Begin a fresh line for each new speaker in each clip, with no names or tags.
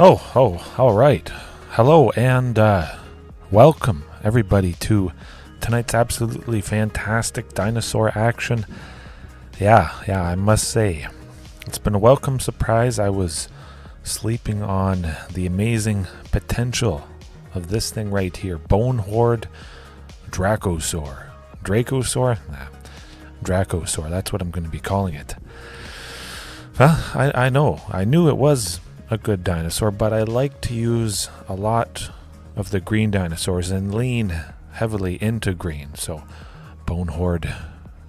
All right. Hello and welcome everybody to tonight's absolutely fantastic dinosaur action. Yeah, I must say, it's been a welcome surprise. I was sleeping on the amazing potential of this thing right here, Bonehoard Dracosaur. Dracosaur? Nah, Dracosaur, that's what I'm going to be calling it. Well, I knew it was a good dinosaur, but I like to use a lot of the green dinosaurs and lean heavily into green. So Bonehoard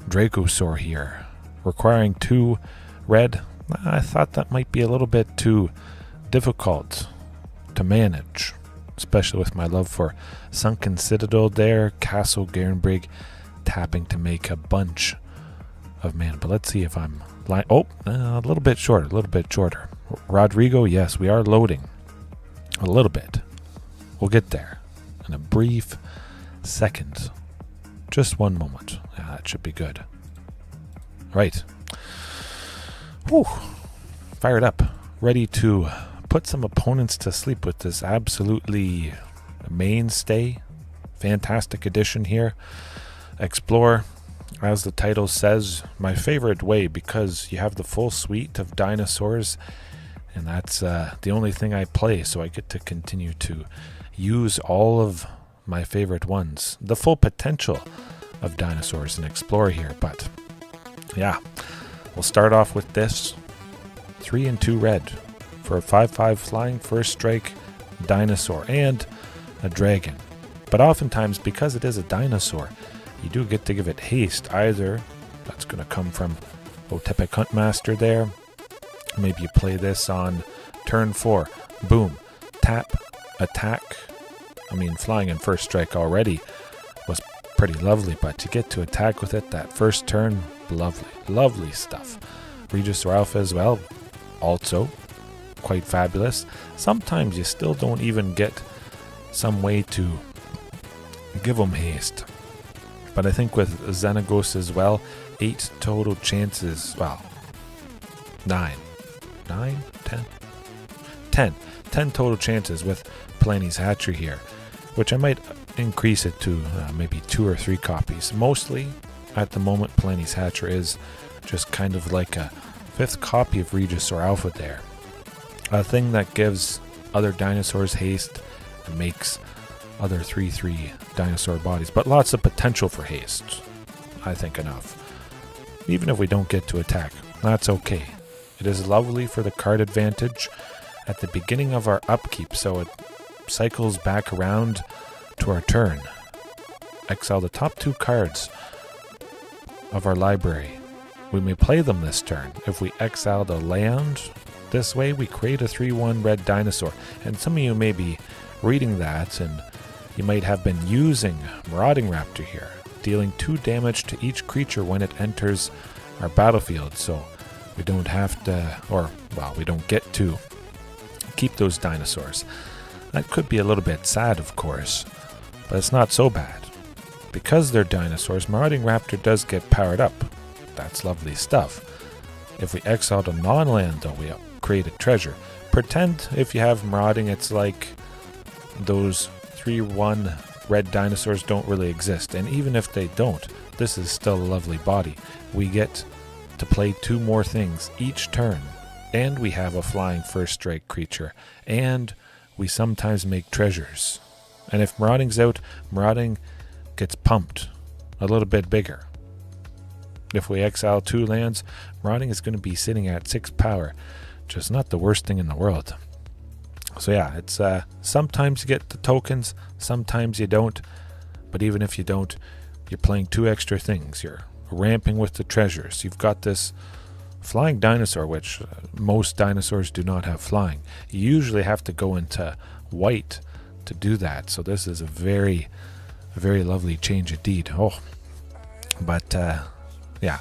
Dracosaur here, requiring 2 red. I thought that might be a little bit too difficult to manage, especially with my love for Sunken Citadel there, Castle Garenbrig, tapping to make a bunch of mana. But let's see if I'm a little bit shorter. Rodrigo, yes, we are loading a little bit. We'll get there in a brief second. Just one moment. Yeah, that should be good. Right. Whew. Fired up. Ready to put some opponents to sleep with this absolutely mainstay. Fantastic addition here. Explore, as the title says, my favorite way, because you have the full suite of dinosaurs, and that's the only thing I play, so I get to continue to use all of my favorite ones. The full potential of dinosaurs and explore here. But yeah, we'll start off with this 3 and 2 red for a 5/5 flying first strike dinosaur and a dragon. But oftentimes, because it is a dinosaur, you do get to give it haste. Either that's going to come from Otepic Huntmaster there. Maybe you play this on turn 4. Boom. Tap. Attack. I mean, flying in first strike already was pretty lovely, but to get to attack with it that first turn, lovely stuff. Regisaur Alpha as well, also quite fabulous. Sometimes you still don't even get some way to give them haste. But I think with Xenagos as well, 8 total chances, well, 10 total chances with Plany's Hatchery here, which I might increase it to maybe 2 or 3 copies. Mostly, at the moment, Plany's Hatchery is just kind of like a 5th copy of Regisaur Alpha there. A thing that gives other dinosaurs haste and makes other 3/3 dinosaur bodies, but lots of potential for haste. I think enough. Even if we don't get to attack, that's okay. It is lovely for the card advantage at the beginning of our upkeep, so it cycles back around to our turn. Exile the top 2 cards of our library. We may play them this turn. If we exile the land, this way we create a 3/1 red dinosaur. And some of you may be reading that, and you might have been using Marauding Raptor here, dealing 2 damage to each creature when it enters our battlefield, so we don't have to, we don't get to keep those dinosaurs. That could be a little bit sad, of course, but it's not so bad. Because they're dinosaurs, Marauding Raptor does get powered up. That's lovely stuff. If we exile a non-land, though, we create a treasure. Pretend if you have Marauding, it's like those 3/1 red dinosaurs don't really exist. And even if they don't, this is still a lovely body. We get to play 2 more things each turn. And we have a flying first strike creature. And we sometimes make treasures. And if Marauding's out, Marauding gets pumped a little bit bigger. If we exile 2 lands, Marauding is going to be sitting at 6 power. Just not the worst thing in the world. So yeah, it's sometimes you get the tokens, sometimes you don't. But even if you don't, you're playing 2 extra things. You're ramping with the treasures. You've got this flying dinosaur, which most dinosaurs do not have flying. You usually have to go into white to do that. So this is a very lovely change indeed. But yeah,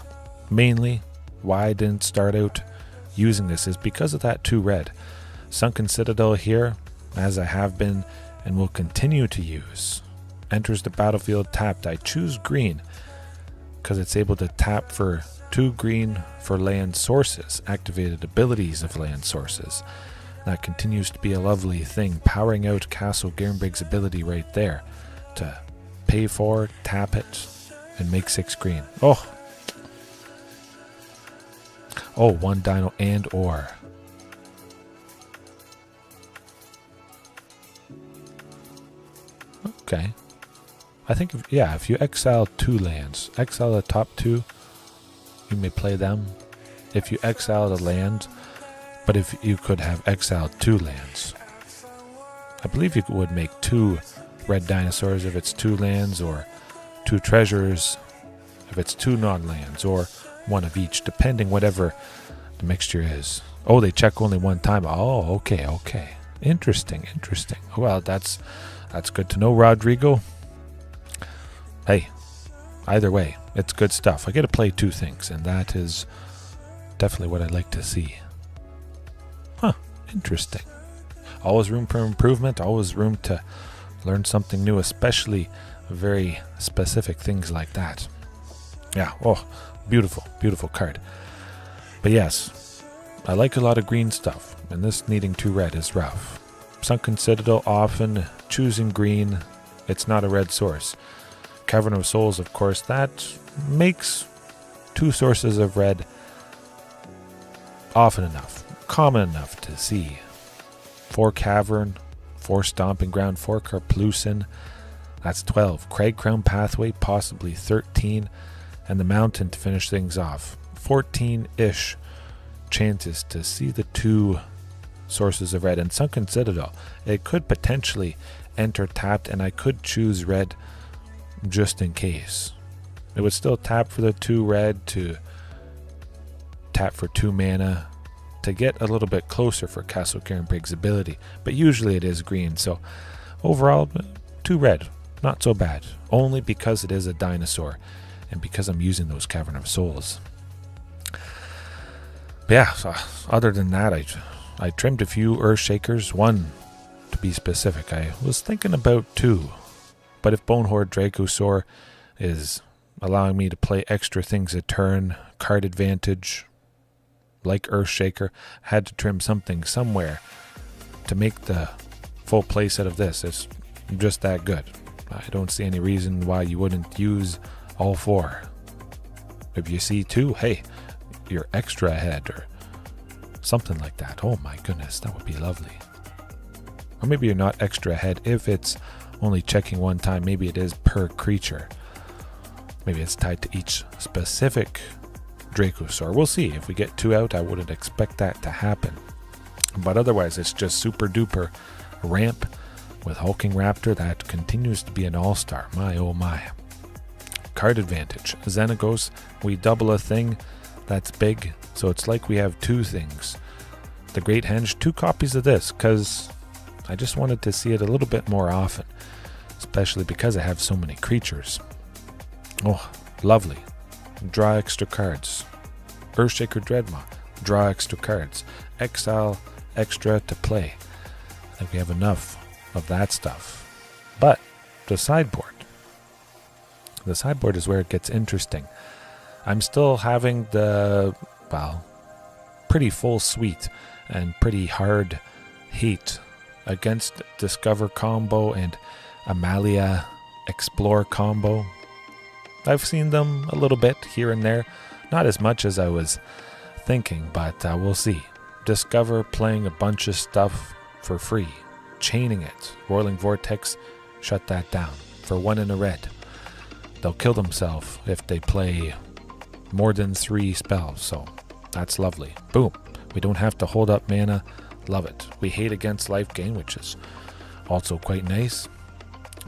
mainly why I didn't start out using this is because of that 2 red. Sunken Citadel here, as I have been and will continue to use. Enters the battlefield tapped. I choose green because it's able to tap for 2 green for land sources, activated abilities of land sources. That continues to be a lovely thing, powering out Castle Garenbrig's ability right there to pay for, tap it, and make 6 green. Oh, 1 dino and or. Okay. I think, if you exile 2 lands, exile the top 2, you may play them. If you exile the land, but if you could have exiled 2 lands, I believe you would make 2 red dinosaurs if it's 2 lands, or 2 treasures if it's 2 non-lands, or 1 of each, depending whatever the mixture is. Oh, they check only 1 time. Oh, okay. Interesting. Well, that's good to know, Rodrigo. Hey, either way, it's good stuff. I get to play 2 things, and that is definitely what I'd like to see. Huh, interesting. Always room for improvement, always room to learn something new, especially very specific things like that. Yeah, beautiful card. But yes, I like a lot of green stuff, and this needing 2 red is rough. Sunken Citadel, often choosing green. It's not a red source. Cavern of Souls, of course, that makes 2 sources of red often enough, common enough to see. 4 Cavern, 4 Stomping Ground, 4 Carplucin, that's 12. Crag Crown Pathway, possibly 13, and the Mountain to finish things off. 14-ish chances to see the 2 sources of red. And Sunken Citadel, it could potentially enter tapped, and I could choose red just in case. It would still tap for the 2 red to tap for 2 mana to get a little bit closer for Castle Garenbrig's ability, but usually it is green, so overall 2 red, not so bad, only because it is a dinosaur and because I'm using those Cavern of Souls. But yeah, so other than that, I trimmed a few Earthshakers, 1 to be specific. I was thinking about 2, but if Bonehoard Dracosaur is allowing me to play extra things a turn, card advantage, like Earthshaker, I had to trim something somewhere to make the full play set of this. It's just that good. I don't see any reason why you wouldn't use all 4. If you see 2, hey, you're extra ahead or something like that. Oh my goodness, that would be lovely. Or maybe you're not extra ahead if it's only checking 1 time. Maybe it is per creature. Maybe it's tied to each specific Dracosaur. We'll see. If we get 2 out, I wouldn't expect that to happen. But otherwise, it's just super duper ramp with Hulking Raptor that continues to be an all-star. My oh my. Card advantage. Xenagos, we double a thing. That's big. So it's like we have 2 things. The Great Henge, 2 copies of this, because I just wanted to see it a little bit more often, especially because I have so many creatures. Oh, lovely. Draw extra cards. Earthshaker Dreadmaw, draw extra cards. Exile extra to play. I think we have enough of that stuff. But the sideboard. The sideboard is where it gets interesting. I'm still having the, pretty full suite and pretty hard hate against Discover combo and Amalia Explore combo. I've seen them a little bit here and there, not as much as I was thinking, but we'll see. Discover playing a bunch of stuff for free, chaining it. Roiling Vortex, shut that down for 1 in a red. They'll kill themselves if they play more than 3 spells, so that's lovely. Boom. We don't have to hold up mana. Love it. We hate against life gain, which is also quite nice.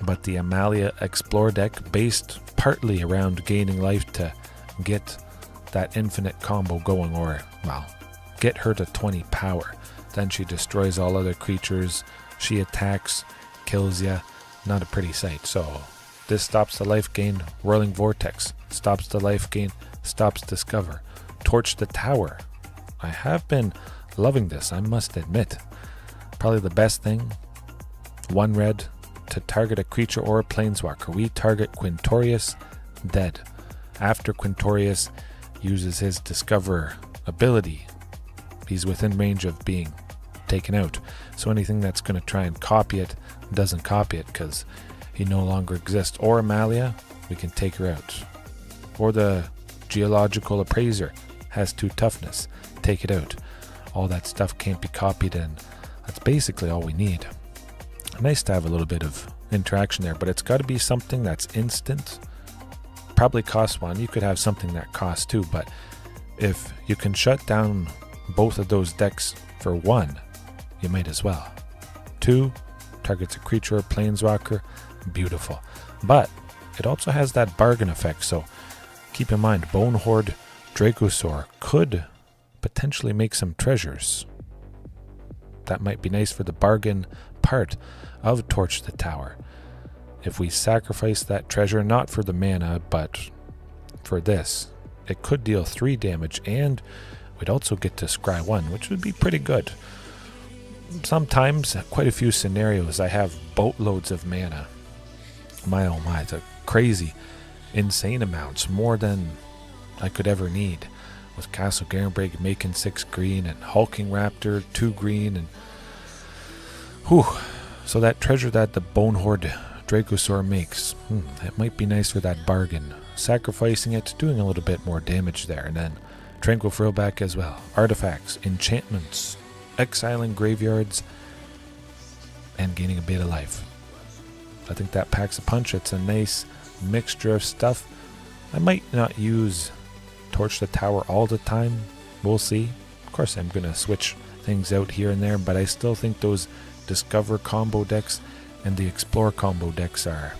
But the Amalia Explore deck, based partly around gaining life to get that infinite combo going, or, get her to 20 power. Then she destroys all other creatures. She attacks, kills ya. Not a pretty sight. So this stops the life gain. Roiling Vortex stops the life gain. Stops Discover. Torch the tower. I have been loving this, I must admit. Probably the best thing. 1 red to target a creature or a planeswalker. We target Quintorius, dead. After Quintorius uses his Discover ability, he's within range of being taken out. So anything that's going to try and copy it doesn't copy it because he no longer exists. Or Amalia, we can take her out. Or the Geological Appraiser has 2 toughness, take it out. All that stuff can't be copied, and that's basically all we need. Nice to have a little bit of interaction there, but it's got to be something that's instant. Probably costs 1. You could have something that costs 2, but if you can shut down both of those decks for 1, you might as well. 2, targets a creature or planeswalker, beautiful. But it also has that bargain effect, so keep in mind, Bonehoard Dracosaur could potentially make some treasures. That might be nice for the bargain part of Torch the Tower. If we sacrifice that treasure, not for the mana, but for this, it could deal 3 damage, and we'd also get to scry 1, which would be pretty good. Sometimes, quite a few scenarios, I have boatloads of mana. My oh my, the crazy, insane amounts, more than I could ever need. With Castle Garenbrig making 6 green, and Hulking Raptor 2 green, and whew. So that treasure that the Bonehoard Dracosaur makes, it might be nice for that bargain. Sacrificing it, doing a little bit more damage there, and then Tranquil Throwback as well. Artifacts, enchantments, exiling graveyards, and gaining a bit of life. I think that packs a punch. It's a nice mixture of stuff. I might not use Torch the Tower all the time. We'll see. Of course, I'm going to switch things out here and there, but I still think those Discover combo decks and the Explore combo decks are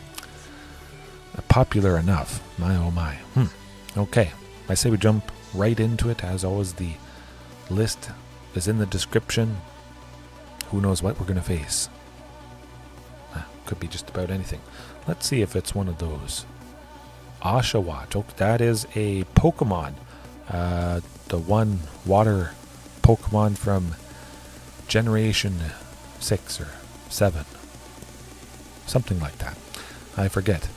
popular enough. My oh my. Okay, I say we jump right into it. As always, the list is in the description. Who knows what we're going to face? Could be just about anything. Let's see if it's one of those. Oshawott. Oh, that is a Pokemon. The one water Pokemon from Generation 6 or 7. Something like that. I forget.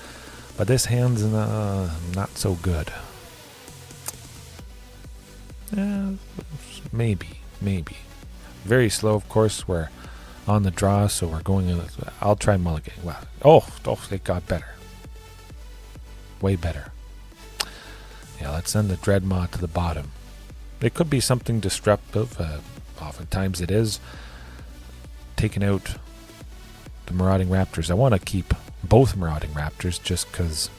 But this hand's not so good. Maybe. Very slow, of course. We're on the draw, so we're going. I'll try mulligan. Wow. Oh, it got better. Way better. Yeah, let's send the Dreadmaw to the bottom. It could be something disruptive. Oftentimes it is. Taking out the Marauding Raptors. I want to keep both Marauding Raptors just because,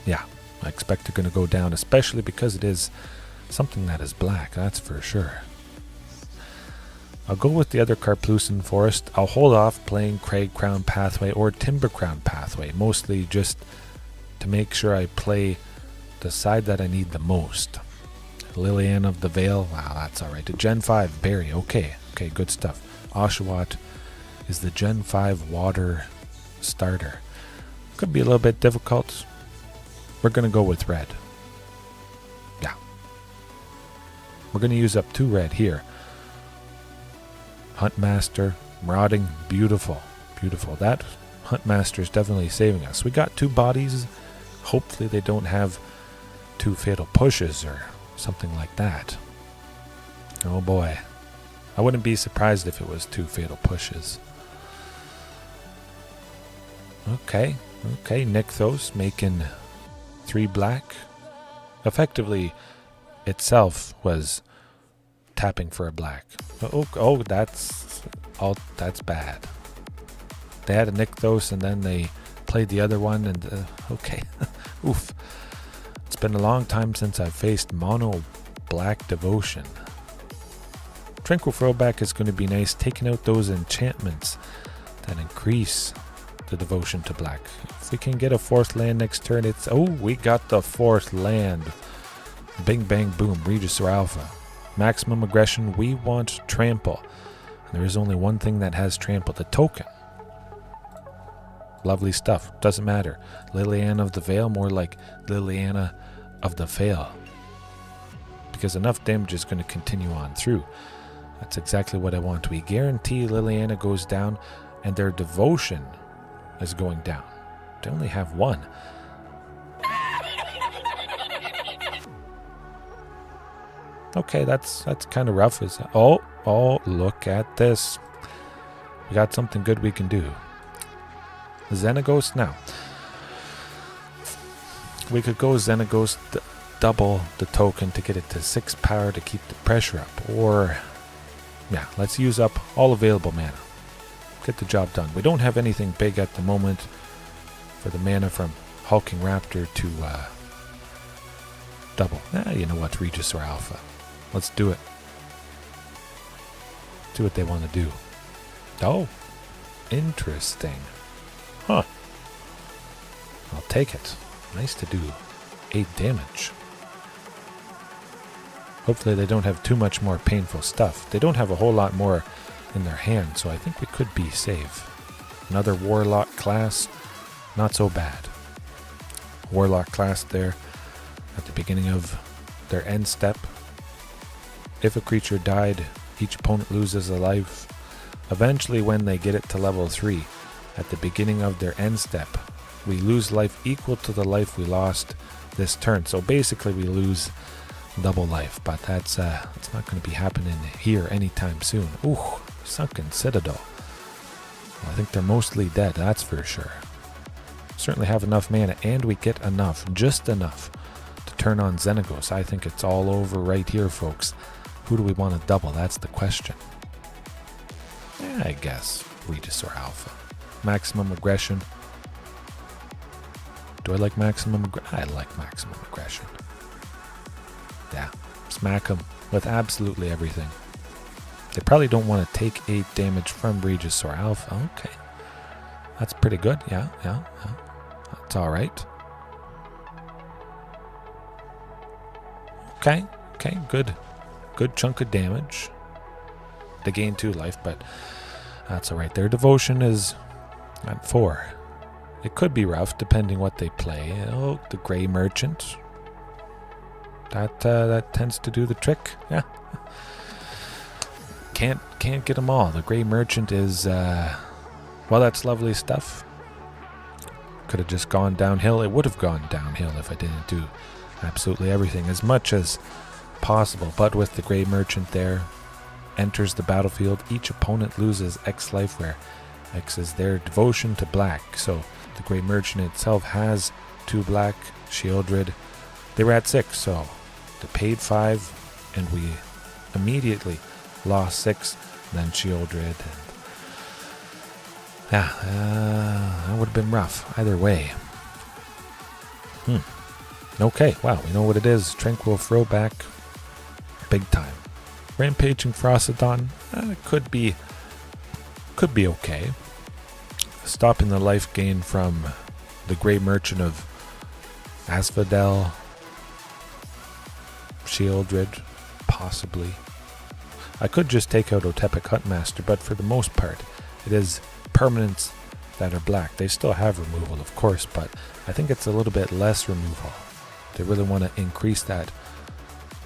yeah, I expect they're going to go down, especially because it is something that is black, that's for sure. I'll go with the other Karplusan Forest. I'll hold off playing Crag Crown Pathway or Timber Crown Pathway, mostly just to make sure I play the side that I need the most. Liliana of the Vale, wow, that's alright. A Gen 5 Berry, okay, good stuff. Oshawott is the Gen 5 water starter. Could be a little bit difficult. We're going to go with red. Yeah. We're going to use up 2 red here. Huntmaster, Marauding, beautiful. That Huntmaster is definitely saving us. We got 2 bodies. Hopefully they don't have 2 fatal pushes or something like that. Oh boy. I wouldn't be surprised if it was 2 fatal pushes. Okay, Nykthos making 3 black. Effectively, itself was tapping for a black. That's bad. They had a Nykthos and then they played the other one and okay. Oof. It's been a long time since I've faced mono black devotion. Tranquil Throwback is going to be nice, taking out those enchantments that increase the devotion to black. If we can get a 4th land next turn, it's... Oh, we got the 4th land. Bing, bang, boom. Regisaur Alpha. Maximum aggression. We want Trample. And there is only one thing that has Trample. The token. Lovely stuff. Doesn't matter. Liliana of the Vale. More like Liliana of the Vale. Because enough damage is going to continue on through. That's exactly what I want. We guarantee Liliana goes down and their devotion is going down. They only have 1. Okay, that's kind of rough. Oh, look at this. We got something good we can do. Xenagos now. We could go Xenagos, double the token to get it to 6 power to keep the pressure up. Or, yeah, let's use up all available mana. Get the job done. We don't have anything big at the moment for the mana from Hulking Raptor to double. You know what, Regis or Alpha. Let's do it. Do what they want to do. Oh, interesting. Huh. I'll take it. Nice to do 8 damage. Hopefully they don't have too much more painful stuff. They don't have a whole lot more in their hand, so I think we could be safe. Another Warlock class. Not so bad. Warlock class there at the beginning of their end step. If a creature died, each opponent loses a life. Eventually, when they get it to level 3, at the beginning of their end step, we lose life equal to the life we lost this turn. So basically we lose double life, but that's it's not going to be happening here anytime soon. Ooh, Sunken Citadel. Well, I think they're mostly dead, that's for sure. Certainly have enough mana, and we get enough, just enough, to turn on Xenagos. I think it's all over right here, folks. Who do we want to double? That's the question. Yeah, I guess Regis or Alpha. Maximum aggression. Do I like maximum aggression? I like maximum aggression. Yeah, smack them with absolutely everything. They probably don't want to take 8 damage from Regis or Alpha. Okay. That's pretty good. Yeah. That's alright. Okay, good. Good chunk of damage. They gain 2 life, but that's alright. Their devotion is at 4. It could be rough depending what they play. Oh, the Grey Merchant. That tends to do the trick. Yeah. Can't get them all. The Grey Merchant is well, that's lovely stuff. Could have just gone downhill. It would have gone downhill if I didn't do absolutely everything as much as possible. But with the Grey Merchant there, enters the battlefield, each opponent loses X life, where X is their devotion to black. So the Grey Merchant itself has 2 black, Shieldred. They were at 6, so they paid 5, and we immediately lost 6, and then Shieldred. That would have been rough either way. Okay, wow, we know what it is. Tranquil Throwback, big time. Rampaging Frostodon, could be okay. Stopping the life gain from the Grey Merchant of Asphodel, Shieldred, possibly. I could just take out Otepic Huntmaster, but for the most part, it is permanents that are black. They still have removal, of course, but I think it's a little bit less removal. They really want to increase that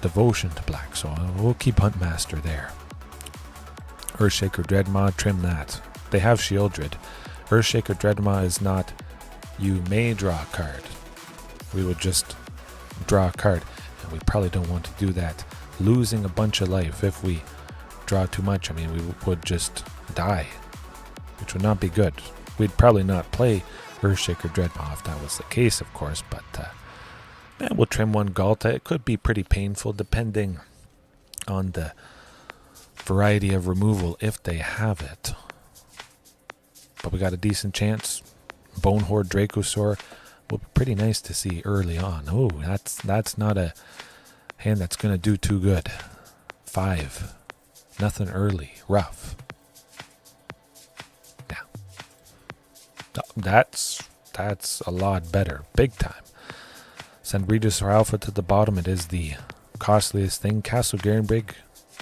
devotion to black, so we'll keep Huntmaster there. Earthshaker Dreadmaw, trim that. They have Shieldred. Earthshaker Dreadmaw is not, you may draw a card. We would just draw a card, and we probably don't want to do that. Losing a bunch of life if we draw too much, I mean, we would just die, which would not be good. We'd probably not play Earthshaker Dreadmaw if that was the case, of course, but we'll trim 1 Galta. It could be pretty painful depending on the variety of removal if they have it. But we got a decent chance. Bonehoard Dracosaur will be pretty nice to see early on. Oh, that's not a hand that's going to do too good. 5. Nothing early. Rough. Yeah. That's a lot better. Big time. Send Regis or Alpha to the bottom. It is the costliest thing. Castle Garenbrig.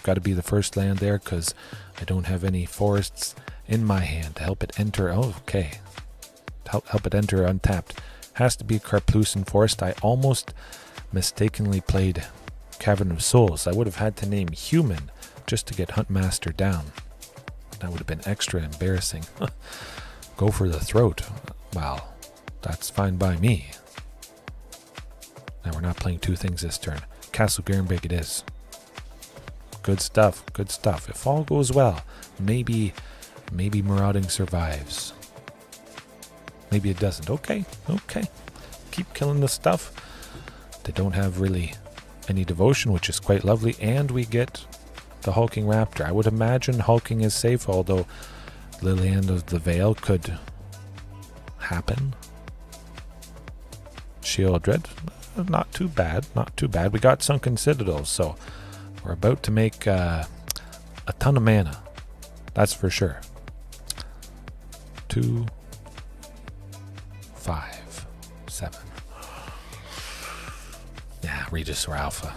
Got to be the first land there because I don't have any forests in my hand to help it enter. Oh, okay. Help it enter untapped. Has to be Karplusan Forest. I almost mistakenly played Cavern of Souls. I would have had to name Human just to get Huntmaster down. That would have been extra embarrassing. Go for the throat. Well, that's fine by me. Now we're not playing 2 things this turn. Castle Garenbrig it is. Good stuff. Good stuff. If all goes well, maybe Marauding survives. Maybe it doesn't. Okay. Keep killing the stuff. They don't have really any devotion, which is quite lovely. And we get the hulking raptor. I would imagine hulking is safe, although Lilian of the Veil could happen. Shieldred, not too bad. We got Sunken Citadel, so we're about to make a ton of mana. That's for sure. 2, 5, 7. Yeah, Regisaur Alpha.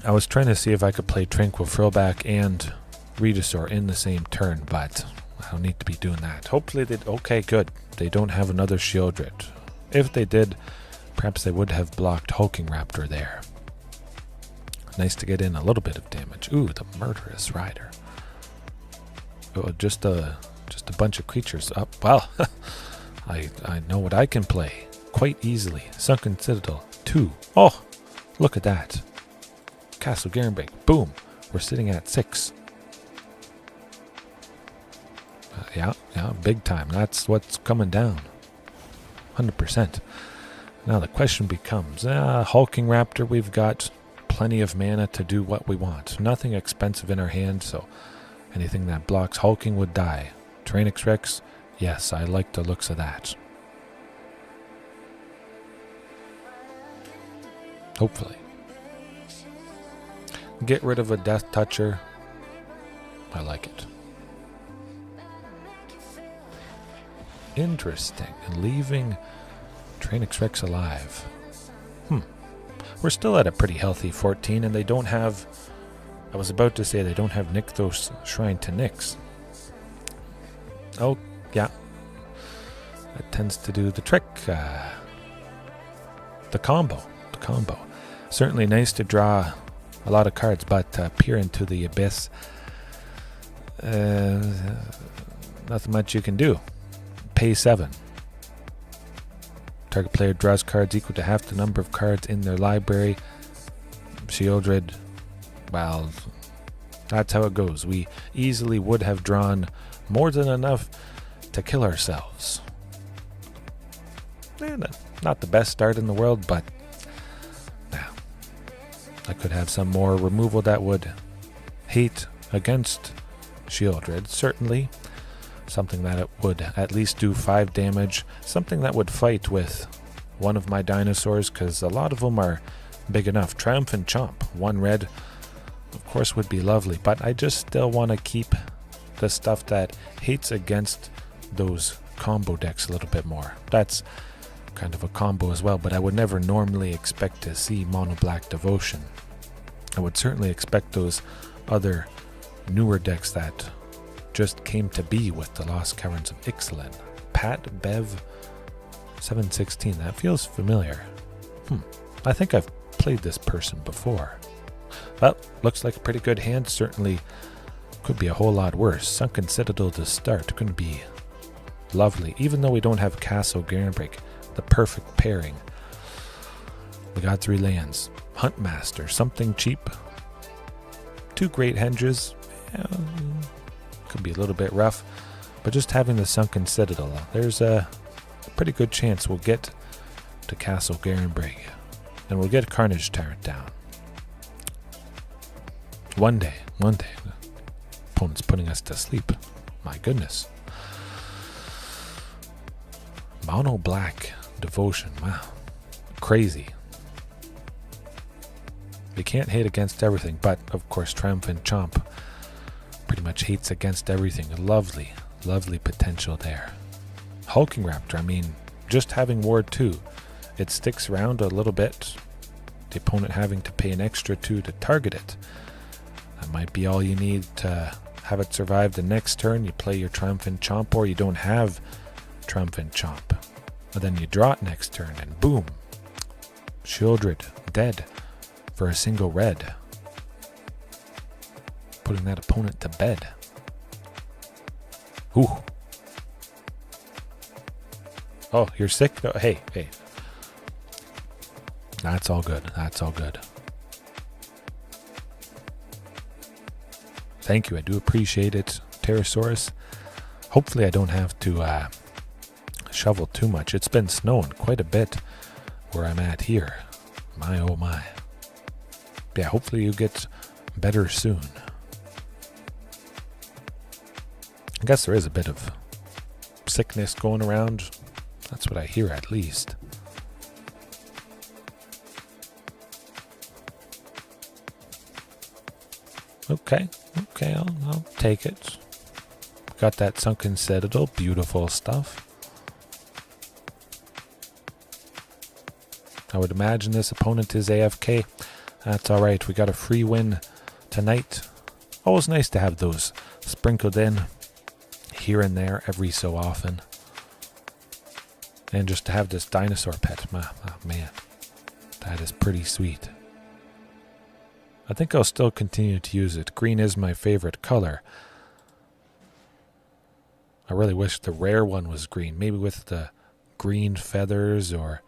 I was trying to see if I could play Tranquil Frillback and Regisaur in the same turn, but I don't need to be doing that. Hopefully okay, good. They don't have another Shieldred. If they did, perhaps they would have blocked Hulking Raptor there. Nice to get in a little bit of damage. Ooh, the Murderous Rider. Oh, just a bunch of creatures up. Well, I know what I can play quite easily. Sunken Citadel 2. Oh, look at that. Castle Garenbrig. Boom. We're sitting at 6. Yeah, big time. That's what's coming down. 100%. Now the question becomes, Hulking Raptor, we've got plenty of mana to do what we want. Nothing expensive in our hand, so anything that blocks hulking would die. Tyrannix Rex, yes, I like the looks of that. Hopefully. Get rid of a Death Toucher. I like it. Interesting. And leaving Tyrannix Rex alive. We're still at a pretty healthy 14, and they don't have... I was about to say they don't have Nykthos Shrine to Nyx. Oh, yeah. That tends to do the trick. The combo. Certainly nice to draw a lot of cards, but peer into the abyss. Nothing much you can do. Pay 7. Target player draws cards equal to half the number of cards in their library. Shieldred, well, that's how it goes. We easily would have drawn more than enough to kill ourselves. Not the best start in the world, but I could have some more removal that would hate against Shieldred, certainly. Something that it would at least do 5 damage. Something that would fight with one of my dinosaurs, because a lot of them are big enough. Triumphant Chomp, 1 red, of course would be lovely, but I just still want to keep the stuff that hates against those combo decks a little bit more. That's kind of a combo as well, but I would never normally expect to see Mono Black Devotion. I would certainly expect those other newer decks that just came to be with the Lost Caverns of Ixalan. Pat Bev 716, that feels familiar. I think I've played this person before. Well, looks like a pretty good hand. Certainly could be a whole lot worse. Sunken Citadel to start, going to be lovely. Even though we don't have Castle Garenbrig, the perfect pairing. We got 3 lands. Huntmaster, something cheap. 2 Great Henges. Could be a little bit rough, but just having the Sunken Citadel, there's a pretty good chance we'll get to Castle Garenbrig, and we'll get Carnage Tyrant down. One day, opponent's putting us to sleep. My goodness. Mono Black Devotion, wow, crazy. We can't hate against everything, but of course Triumphant Chomp pretty much hates against everything. Lovely potential there. Hulking Raptor, I mean, just having Ward 2, it sticks around a little bit. The opponent having to pay an extra 2 to target it. That might be all you need to have it survive the next turn. You play your Triumphant Chomp, or you don't have Triumphant Chomp. But then you draw it next turn, and boom. Shieldred, dead for a single red. Putting that opponent to bed. Ooh. Oh, you're sick? No, hey. That's all good. Thank you. I do appreciate it, Pterosaurus. Hopefully I don't have to shovel too much. It's been snowing quite a bit where I'm at here. My oh my. Yeah, hopefully you get better soon. I guess there is a bit of sickness going around. That's what I hear at least. Okay, I'll take it. Got that Sunken Citadel, beautiful stuff. I would imagine this opponent is AFK. That's alright, we got a free win tonight. Always nice to have those sprinkled in here and there every so often. And just to have this dinosaur pet, oh man, that is pretty sweet. I think I'll still continue to use it. Green is my favorite color. I really wish the rare one was green, maybe with the green feathers or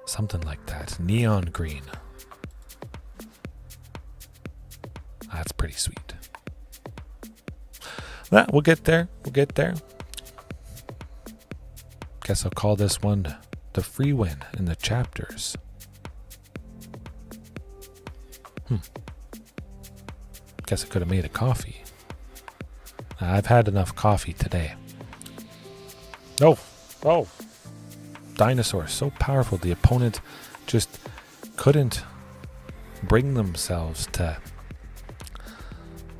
something like that. Neon green. That's pretty sweet. Well, we'll get there. Guess I'll call this one the free win in the chapters. Guess I could have made a coffee. I've had enough coffee today. Oh! Dinosaur, so powerful. The opponent just couldn't bring themselves to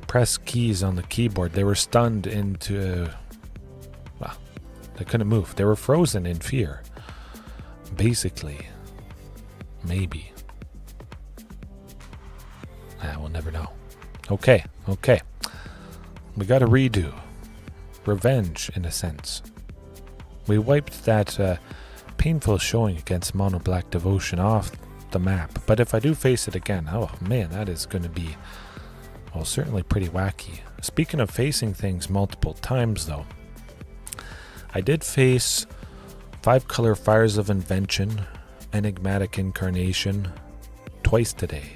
press keys on the keyboard. They were stunned into... Well, they couldn't move. They were frozen in fear. Basically. Maybe. We'll never know. Okay. We got a redo. Revenge, in a sense. We wiped that painful showing against Mono Black Devotion off the map. But if I do face it again, oh man, that is going to be, well, certainly pretty wacky. Speaking of facing things multiple times, though, I did face 5-color Fires of Invention, Enigmatic Incarnation, twice today,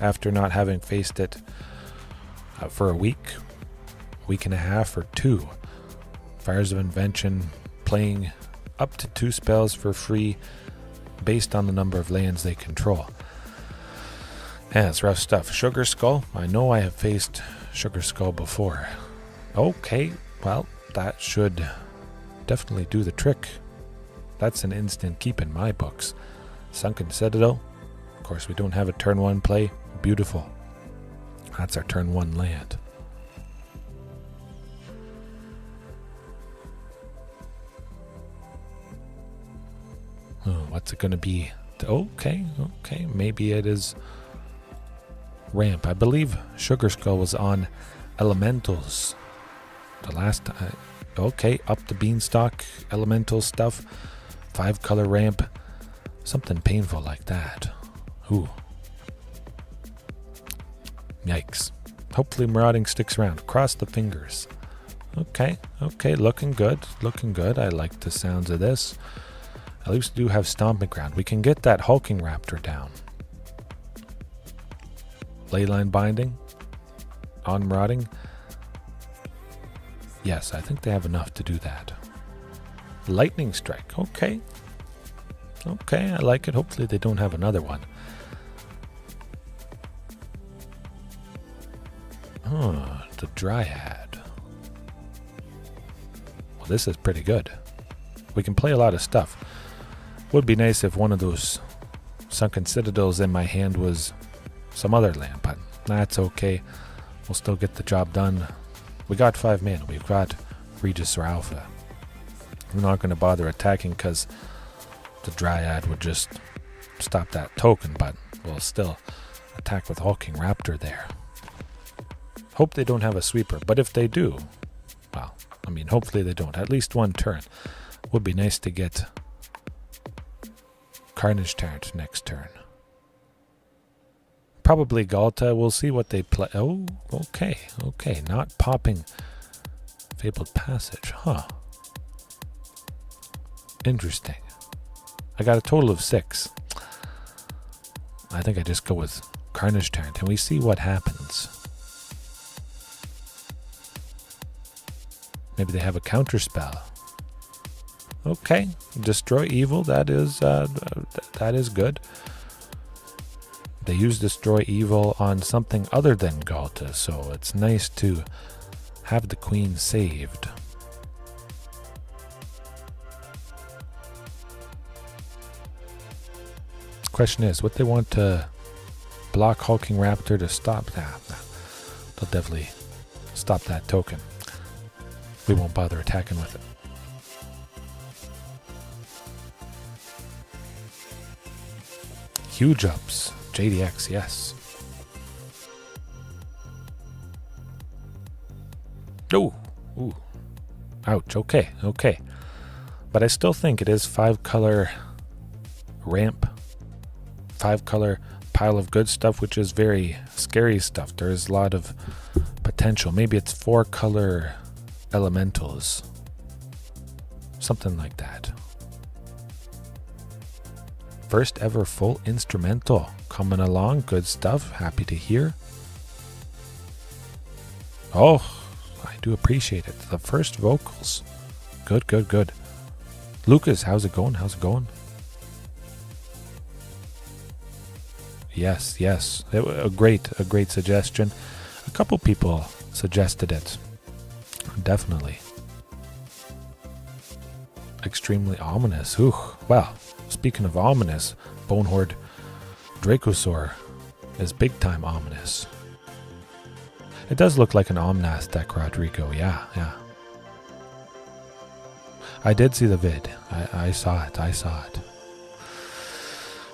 after not having faced it for a week and a half, or 2. Fires of Invention playing up to 2 spells for free based on the number of lands they control. Yeah, it's rough stuff. Sugar Skull, I know I have faced Sugar Skull before. Okay, well, that should definitely do the trick. That's an instant keep in my books. Sunken Citadel, of course we don't have a turn 1 play. Beautiful. That's our turn 1 land. Oh, what's it going to be? Okay, maybe it is ramp. I believe Sugar Skull was on elementals the last time. Okay, up the beanstalk, elemental stuff, 5-color ramp, something painful like that. Ooh. Yikes. Hopefully Marauding sticks around. Cross the fingers. Okay, looking good. I like the sounds of this. At least we do have Stomping Ground. We can get that hulking raptor down. Leyline Binding on Marauding. Yes, I think they have enough to do that. Lightning Strike. Okay, I like it. Hopefully they don't have another one. The Dryad. Well, this is pretty good. We can play a lot of stuff. Would be nice if one of those Sunken Citadels in my hand was some other land, but that's okay. We'll still get the job done. We got 5 mana. We've got Regis or Alpha. We're not going to bother attacking because the Dryad would just stop that token, but we'll still attack with Hulking Raptor there. Hope they don't have a sweeper, but if they do, well, I mean, hopefully they don't. At least 1 turn. Would be nice to get Carnage Tyrant next turn. Probably Galta. We'll see what they play. Oh, okay. Not popping Fabled Passage. Huh. Interesting. I got a total of 6. I think I just go with Carnage Tyrant and we see what happens. Maybe they have a counter spell. Okay, destroy evil. That is good. They use destroy evil on something other than Galta, so it's nice to have the queen saved. Question is, would they want to block Hulking Raptor to stop that? They'll definitely stop that token. We won't bother attacking with it. Huge ups. JDX, yes. Oh, ooh. Ouch, okay, okay. But I still think it is 5-color ramp. 5-color pile of good stuff, which is very scary stuff. There's a lot of potential. Maybe it's 4-color elementals. Something like that. First ever full instrumental coming along. Good stuff. Happy to hear. Oh, I do appreciate it. The first vocals. Good, good, good. Lucas, how's it going? How's it going? Yes, yes. A great suggestion. A couple people suggested it. Definitely. Extremely ominous. Ooh, well, speaking of ominous, Bonehoard Dracosaur is big time ominous. It does look like an Omnath deck, Rodrigo. Yeah, yeah. I did see the vid. I saw it. I saw it.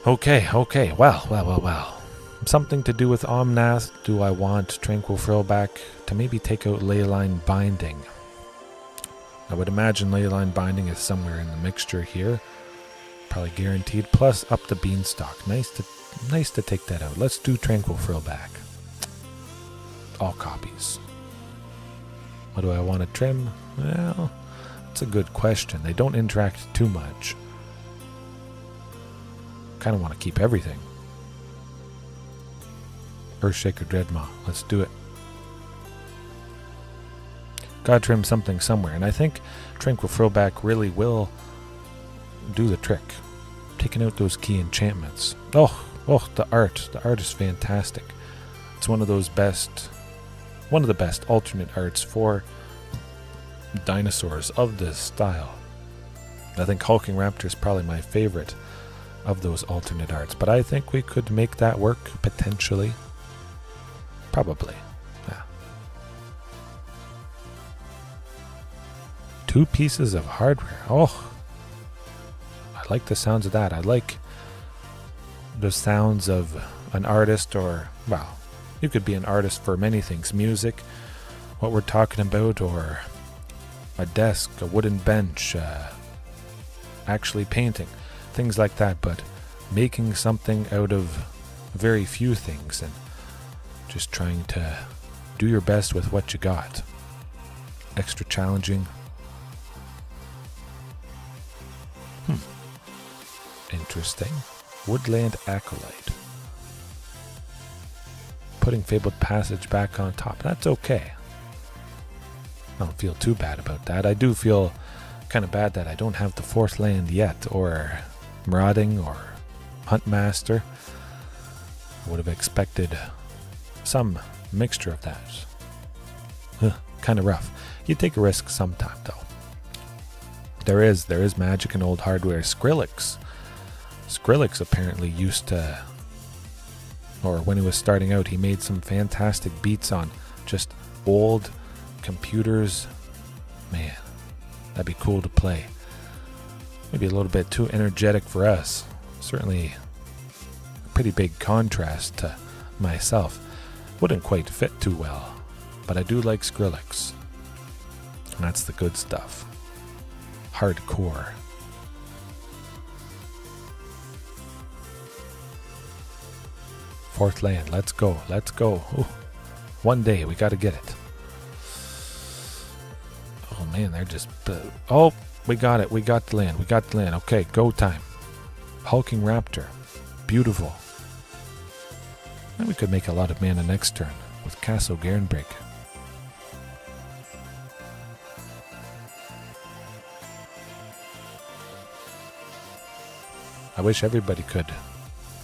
Okay, okay. Well. Something to do with Omnath. Do I want Tranquil Frillback to maybe take out Leyline Binding? I would imagine Leyline Binding is somewhere in the mixture here. Probably guaranteed. Plus up the Beanstalk. Nice to take that out. Let's do Tranquil Frillback. All copies. What do I want to trim? Well, that's a good question. They don't interact too much. Kind of want to keep everything. Earthshaker Dreadmaw. Let's do it. Gotta trim something somewhere. And I think Tranquil Frillback really will do the trick. Taking out those key enchantments. Oh, the art. The art is fantastic. It's one of the best alternate arts for dinosaurs of this style. I think Hulking Raptor is probably my favorite of those alternate arts, but I think we could make that work potentially. Probably. Yeah. 2 pieces of hardware. Oh, I like the sounds of that. I like the sounds of an artist, or, well, you could be an artist for many things. Music, what we're talking about, or a desk, a wooden bench, actually painting, things like that, but making something out of very few things and just trying to do your best with what you got. Extra challenging. Interesting. Woodland Acolyte. Putting Fabled Passage back on top. That's okay. I don't feel too bad about that. I do feel kind of bad that I don't have the 4th land yet, or Marauding, or Huntmaster. I would have expected some mixture of that. Kind of rough. You take a risk sometime, though. There is magic in old hardware. Skrillex apparently used to, or when he was starting out, he made some fantastic beats on just old computers. Man, that'd be cool to play. Maybe a little bit too energetic for us. Certainly a pretty big contrast to myself. Wouldn't quite fit too well, but I do like Skrillex. And that's the good stuff. Hardcore. Fourth land. Let's go. Let's go. Ooh. One day we got to get it. Oh man, they're just... oh, we got it. We got the land. We got the land. Okay, go time. Hulking Raptor. Beautiful. And we could make a lot of mana next turn with Castle Garenbrig. I wish everybody could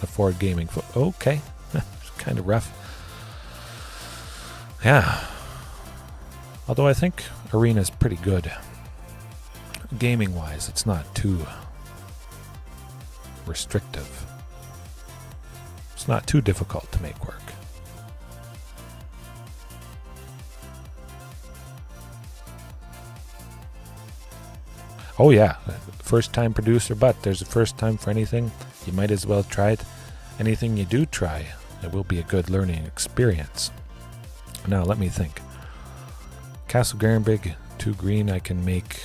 afford gaming. Okay, it's kind of rough. Yeah. Although I think Arena's pretty good. Gaming-wise, it's not too restrictive. It's not too difficult to make work. Oh yeah, first time producer, but there's a first time for anything. You might as well try it. Anything you do try, it will be a good learning experience. Now let me think. Castle Garenbrig, 2 green, I can make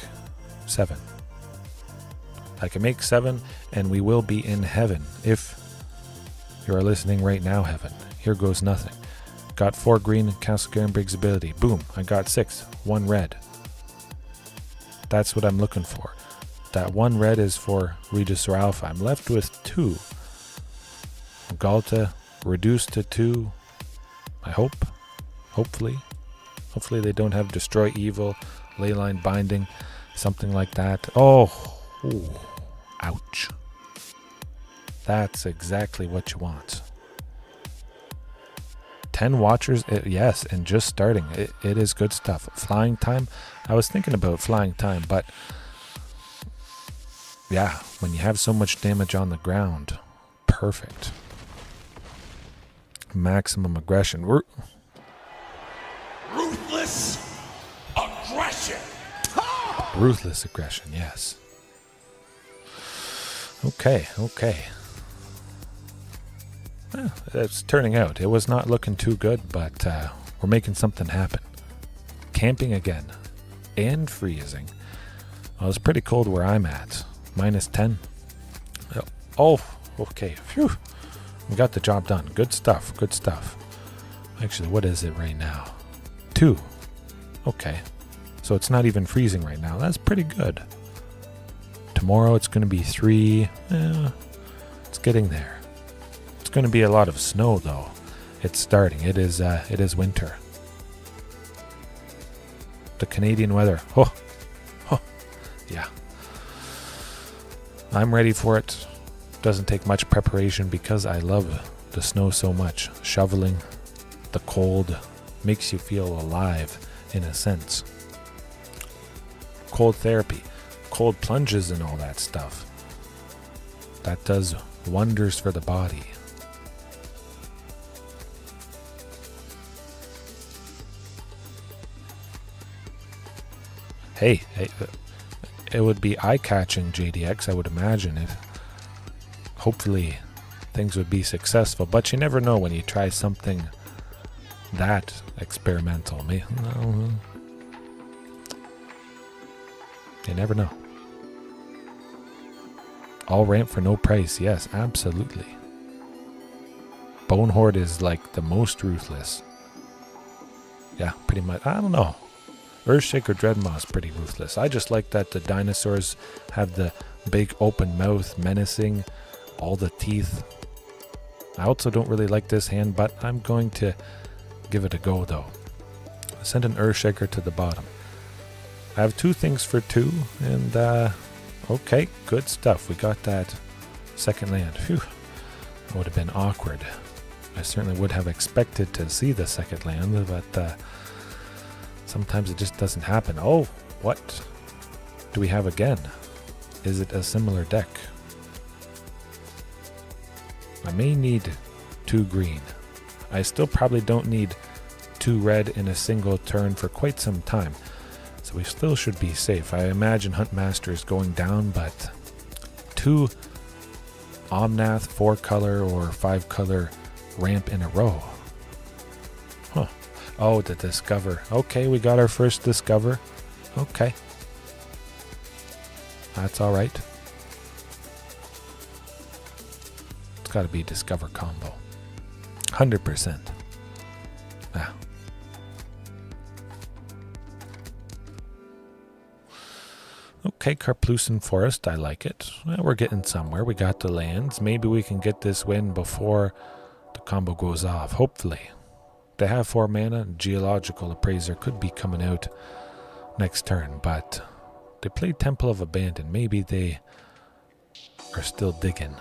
7. I can make 7 and we will be in heaven. If you are listening right now, heaven. Here goes nothing. Got 4 green, Castle Garenbrig's ability. Boom, I got 6. 1 red. That's what I'm looking for. That 1 red is for Regis or Alpha. I'm left with 2. Galta reduced to 2. I hope. Hopefully they don't have Destroy Evil, Leyline Binding, something like that. Oh, ooh, ouch. That's exactly what you want. 10 watchers, yes, and just starting. It is good stuff. Flying time, I was thinking about flying time, but yeah, when you have so much damage on the ground, perfect. Maximum aggression.
Ruthless aggression.
Ruthless aggression, yes. Okay. Well, it's turning out. It was not looking too good, but we're making something happen. Camping again. And freezing. Well, it's pretty cold where I'm at. -10. Oh, okay. Phew. We got the job done. Good stuff. Actually, what is it right now? 2. Okay. So it's not even freezing right now. That's pretty good. Tomorrow it's going to be 3. It's getting there. It's going to be a lot of snow, though. It's starting. It is winter. The Canadian weather. Oh, yeah. I'm ready for it. Doesn't take much preparation because I love the snow so much. Shoveling, the cold, makes you feel alive in a sense. Cold therapy, cold plunges and all that stuff. That does wonders for the body. Hey, it would be eye-catching, JDX, I would imagine, if hopefully things would be successful. But you never know when you try something that experimental. You never know. All ramp for no price. Yes, absolutely. Bonehoard is like the most ruthless. Yeah, pretty much. I don't know. Earthshaker Dreadmaw is pretty ruthless. I just like that the dinosaurs have the big open mouth, menacing, all the teeth. I also don't really like this hand, but I'm going to give it a go though. Send an Earthshaker to the bottom. I have 2 things for 2, and okay, good stuff. We got that second land. Phew, that would have been awkward. I certainly would have expected to see the second land, but sometimes it just doesn't happen. Oh, what do we have again? Is it a similar deck? I may need 2 green. I still probably don't need 2 red in a single turn for quite some time. So we still should be safe. I imagine Huntmaster is going down, but 2 Omnath 4-color or 5-color ramp in a row. Huh. Oh, the Discover. Okay, we got our first Discover. Okay. That's alright. It's got to be Discover combo. 100%. Ah. Okay, Carplucin Forest, I like it. Well, we're getting somewhere. We got the lands. Maybe we can get this win before the combo goes off. Hopefully. They have 4 mana. Geological Appraiser could be coming out next turn, but they played Temple of Abandon. Maybe they are still digging.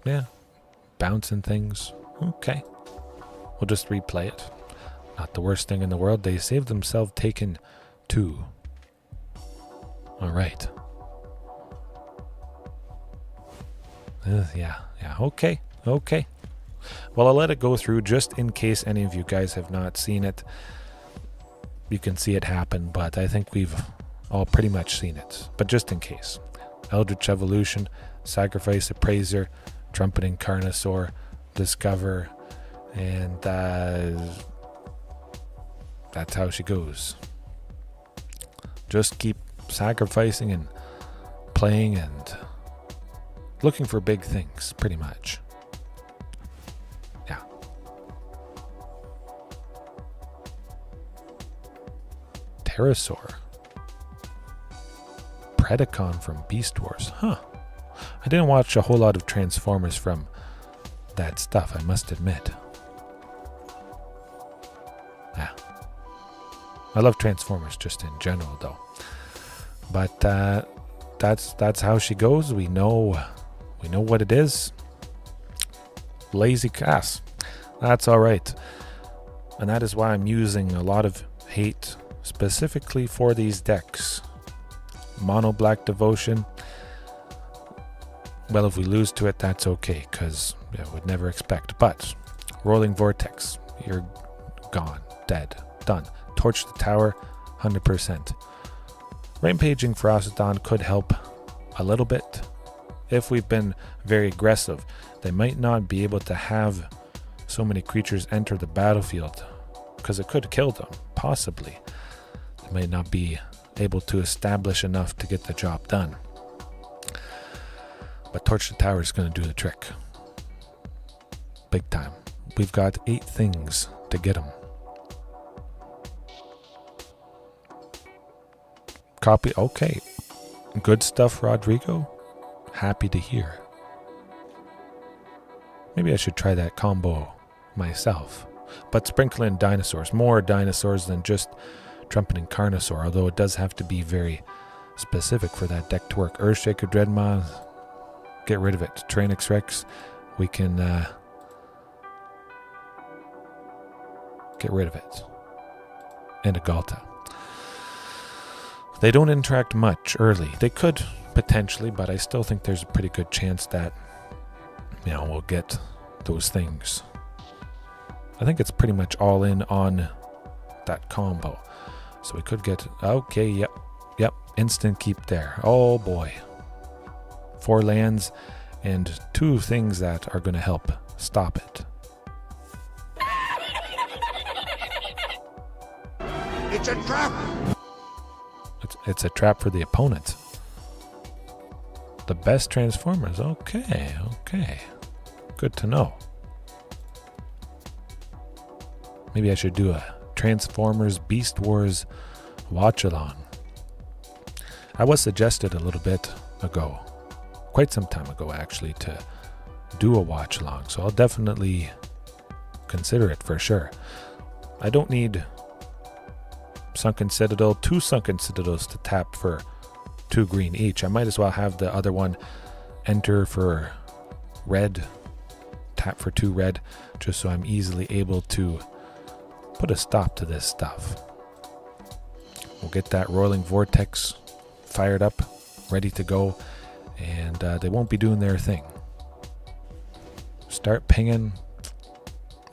Yeah, bouncing things. Okay. We'll just replay it. Not the worst thing in the world. They saved themselves taking 2. Alright. Yeah, okay. Well, I'll let it go through just in case any of you guys have not seen it. You can see it happen, but I think we've all pretty much seen it. But just in case. Eldritch Evolution, Sacrifice, Appraiser, Trumpeting Carnosaur, Discover, and that's how she goes. Just keep sacrificing and playing and looking for big things, pretty much. Yeah. Pterosaur. Predacon from Beast Wars. Huh. I didn't watch a whole lot of Transformers from that stuff, I must admit. Yeah. I love Transformers just in general, though. But that's how she goes. We know what it is. Lazy Cass. That's all right. And that is why I'm using a lot of hate specifically for these decks. Mono Black Devotion. Well, if we lose to it, that's okay, because I would never expect. But Rolling Vortex, you're gone, dead, done. Torch the Tower, 100%. Rampaging Ferocodon could help a little bit. If we've been very aggressive, they might not be able to have so many creatures enter the battlefield, because it could kill them, possibly. They might not be able to establish enough to get the job done. But Torch the Tower is going to do the trick. Big time. We've got 8 things to get them. Copy. Okay. Good stuff, Rodrigo. Happy to hear. Maybe I should try that combo myself. But sprinkle in dinosaurs. More dinosaurs than just Trumpeting Carnosaur. Although it does have to be very specific for that deck to work. Earthshaker Dreadmaw. Get rid of it. Trainix Rex. We can get rid of it. And a Galta. They don't interact much early. They could potentially, but I still think there's a pretty good chance that, we'll get those things. I think it's pretty much all in on that combo. So we could get, okay, yep, instant keep there. Oh boy. 4 lands and 2 things that are going to help stop it.
It's a trap!
It's a trap for the opponent. The best Transformers. Okay. Good to know. Maybe I should do a Transformers Beast Wars watch-along. I was suggested a little bit ago, quite some time ago actually, to do a watch-along. So I'll definitely consider it for sure. I don't need Sunken Citadel, 2 Sunken Citadels to tap for 2 green each. I might as well have the other one enter for red, tap for 2 red, just so I'm easily able to put a stop to this stuff. We'll get that Rolling Vortex fired up, ready to go, and they won't be doing their thing. Start pinging,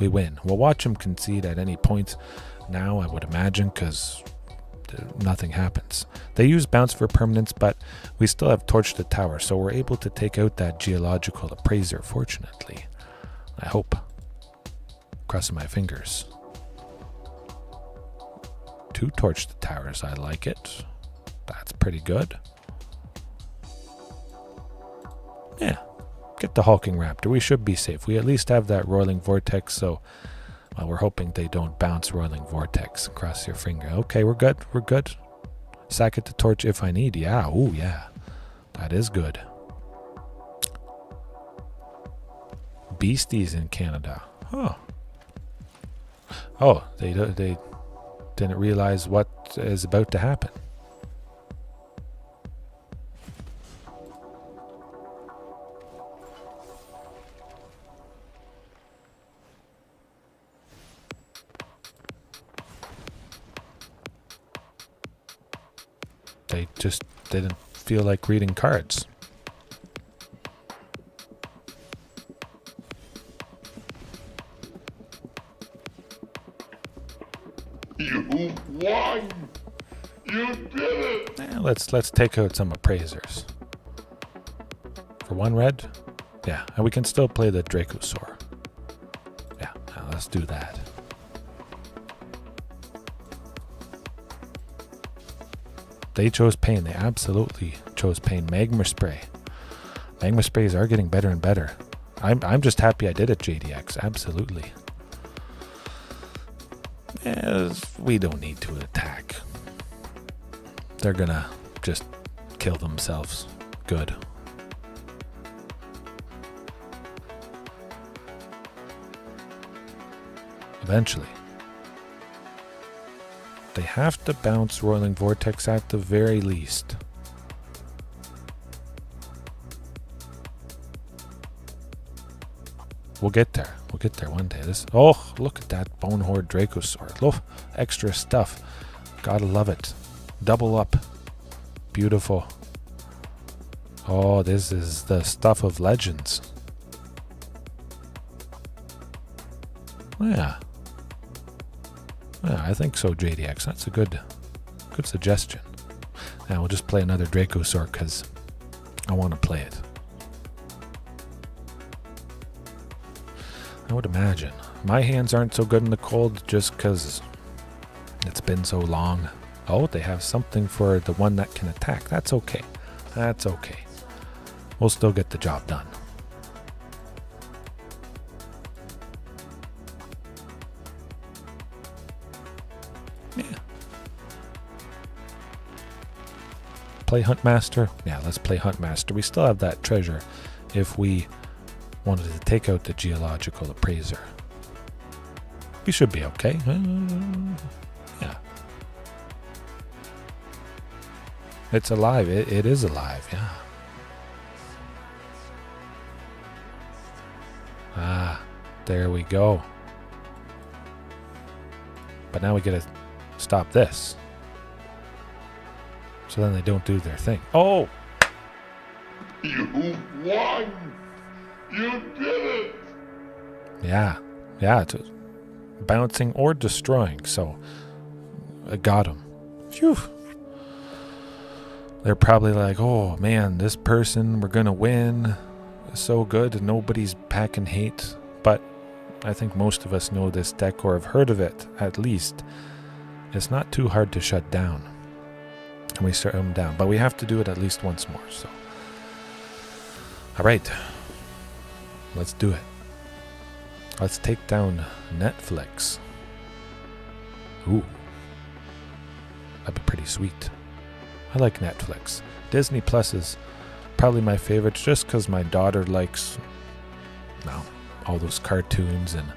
we win. We'll watch them concede at any point now, I would imagine, because nothing happens. They use bounce for permanence, but we still have Torch the Tower, so we're able to take out that Geological Appraiser, fortunately. I hope. Crossing my fingers. 2 Torch the Towers, I like it. That's pretty good. Yeah, get the Hulking Raptor. We should be safe. We at least have that Rolling Vortex, so we're hoping they don't bounce Rolling Vortex. Cross your finger. Okay, we're good. Sack it to Torch if I need. Yeah, ooh, yeah. That is good. Beasties in Canada. Huh. Oh, they didn't realize what is about to happen. they just didn't feel like reading cards.
You won! You did it!
Let's take out some appraisers. For 1 red? Yeah, and we can still play the Dracosaur. Yeah, let's do that. They chose pain. They absolutely chose pain. Magma spray. Magma sprays are getting better and better. I'm just happy I did it, JDX. Absolutely. We don't need to attack. They're gonna just kill themselves. Good. Eventually. They have to bounce Roiling Vortex at the very least. We'll get there. We'll get there one day. Oh, look at that Bonehoard Dracosaur. Look, extra stuff. Gotta love it. Double up. Beautiful. Oh, this is the stuff of legends. Yeah. Yeah, I think so, JDX. That's a good suggestion. Now we'll just play another Dracosaur because I want to play it. I would imagine. My hands aren't so good in the cold just because it's been so long. Oh, they have something for the one that can attack. That's okay. That's okay. We'll still get the job done. Yeah. Play Huntmaster? Yeah, let's play Huntmaster. We still have that treasure if we wanted to take out the Geological Appraiser. We should be okay. Yeah. It's alive. It is alive, yeah. Ah, there we go. But now we gotta stop this. So then they don't do their thing. Oh!
You won! You did it!
Yeah, it's bouncing or destroying, so I got him. Phew. They're probably like, oh man, this person, we're gonna win. So good, and nobody's packing hate. But I think most of us know this deck or have heard of it, at least. It's not too hard to shut down. And we shut them down, but we have to do it at least once more, so. Alright. Let's do it. Let's take down Netflix. Ooh. That'd be pretty sweet. I like Netflix. Disney Plus is probably my favorite just because my daughter likes all those cartoons and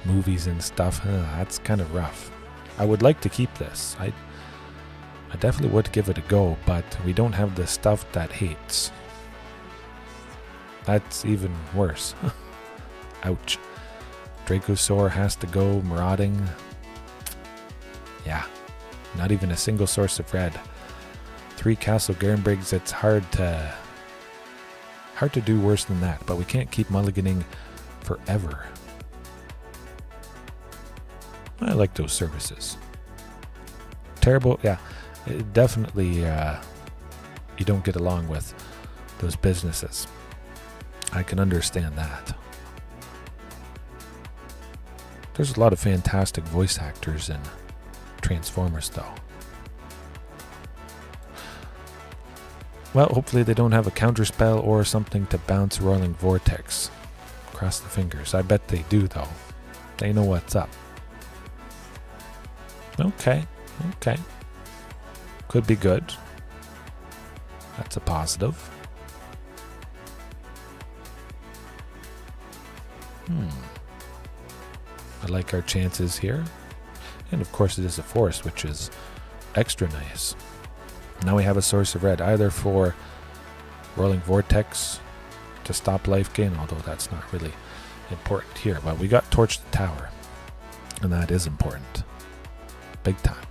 movies and stuff. That's kind of rough. I would like to keep this. I definitely would give it a go, but we don't have the stuff that hates. That's even worse. Ouch. Dracosaur has to go marauding. Yeah. Not even a single source of red. 3 Castle Garenbrigs. It's hard to do worse than that, but we can't keep mulliganing forever. I like those services. Terrible, yeah. Definitely you don't get along with those businesses. I can understand that. There's a lot of fantastic voice actors in Transformers, though. Well, hopefully they don't have a counterspell or something to bounce Roiling Vortex. Cross the fingers. I bet they do, though. They know what's up. Okay. Could be good. That's a positive. I like our chances here. And of course it is a forest, which is extra nice. Now we have a source of red, either for Roiling Vortex to stop life gain, although that's not really important here. But we got Torch the Tower, and that is important. Big time.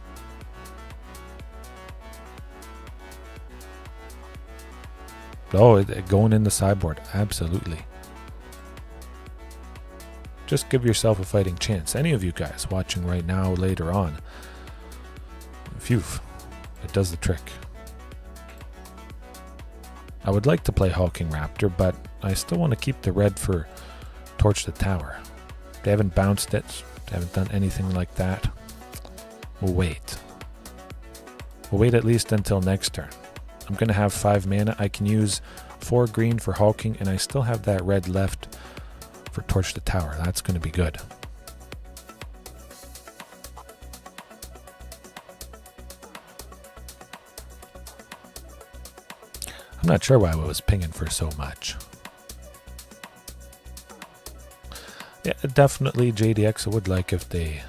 Oh, going in the sideboard. Absolutely. Just give yourself a fighting chance. Any of you guys watching right now, later on. Phew. It does the trick. I would like to play Hulking Raptor, but I still want to keep the red for Torch the Tower. They haven't bounced it. They haven't done anything like that. We'll wait. We'll wait at least until next turn. I'm going to have 5 mana. I can use 4 green for Hulking, and I still have that red left for Torch the Tower. That's going to be good. I'm not sure why I was pinging for so much. Yeah, definitely JDX I would like if they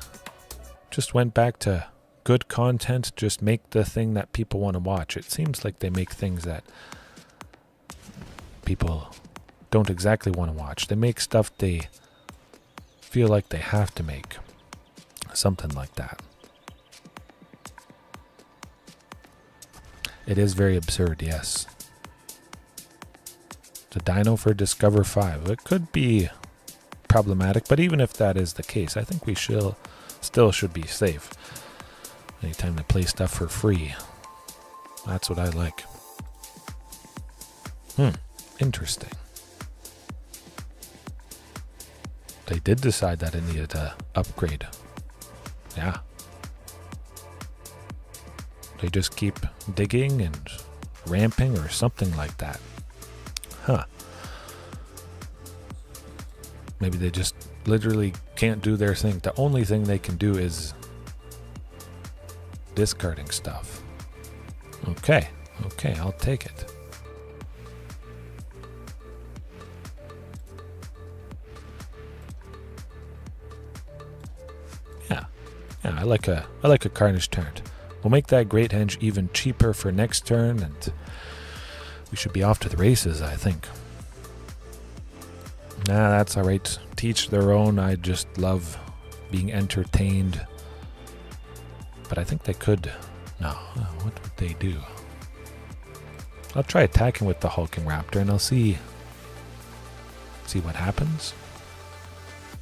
just went back to good content, just make the thing that people want to watch. It seems like they make things that people don't exactly want to watch. They make stuff they feel like they have to make. Something like that. It is very absurd, yes. The Dino for Discover 5. It could be problematic, but even if that is the case, I think we still should be safe. Anytime they play stuff for free. That's what I like. Interesting. They did decide that it needed to upgrade. Yeah. They just keep digging and ramping or something like that. Huh. Maybe they just literally can't do their thing. The only thing they can do is discarding stuff. Okay, I'll take it. Yeah, I like a Carnage Tyrant. We'll make that Great Henge even cheaper for next turn, and we should be off to the races, I think. Nah, that's alright. Teach their own. I just love being entertained. But I think they could... No, what would they do? I'll try attacking with the Hulking Raptor and I'll see what happens.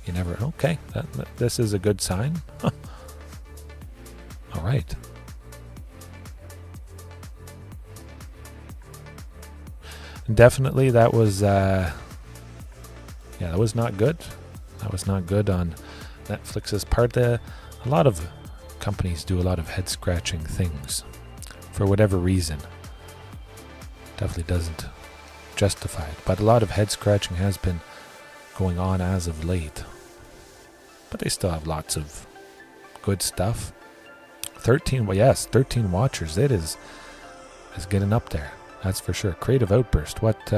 You never... Okay, this is a good sign. Huh. Alright. Definitely that was... Yeah, that was not good. That was not good on Netflix's part. A lot of companies do a lot of head-scratching things for whatever reason. Definitely doesn't justify it. But a lot of head-scratching has been going on as of late. But they still have lots of good stuff. 13 watchers. It is getting up there. That's for sure. Creative Outburst. What's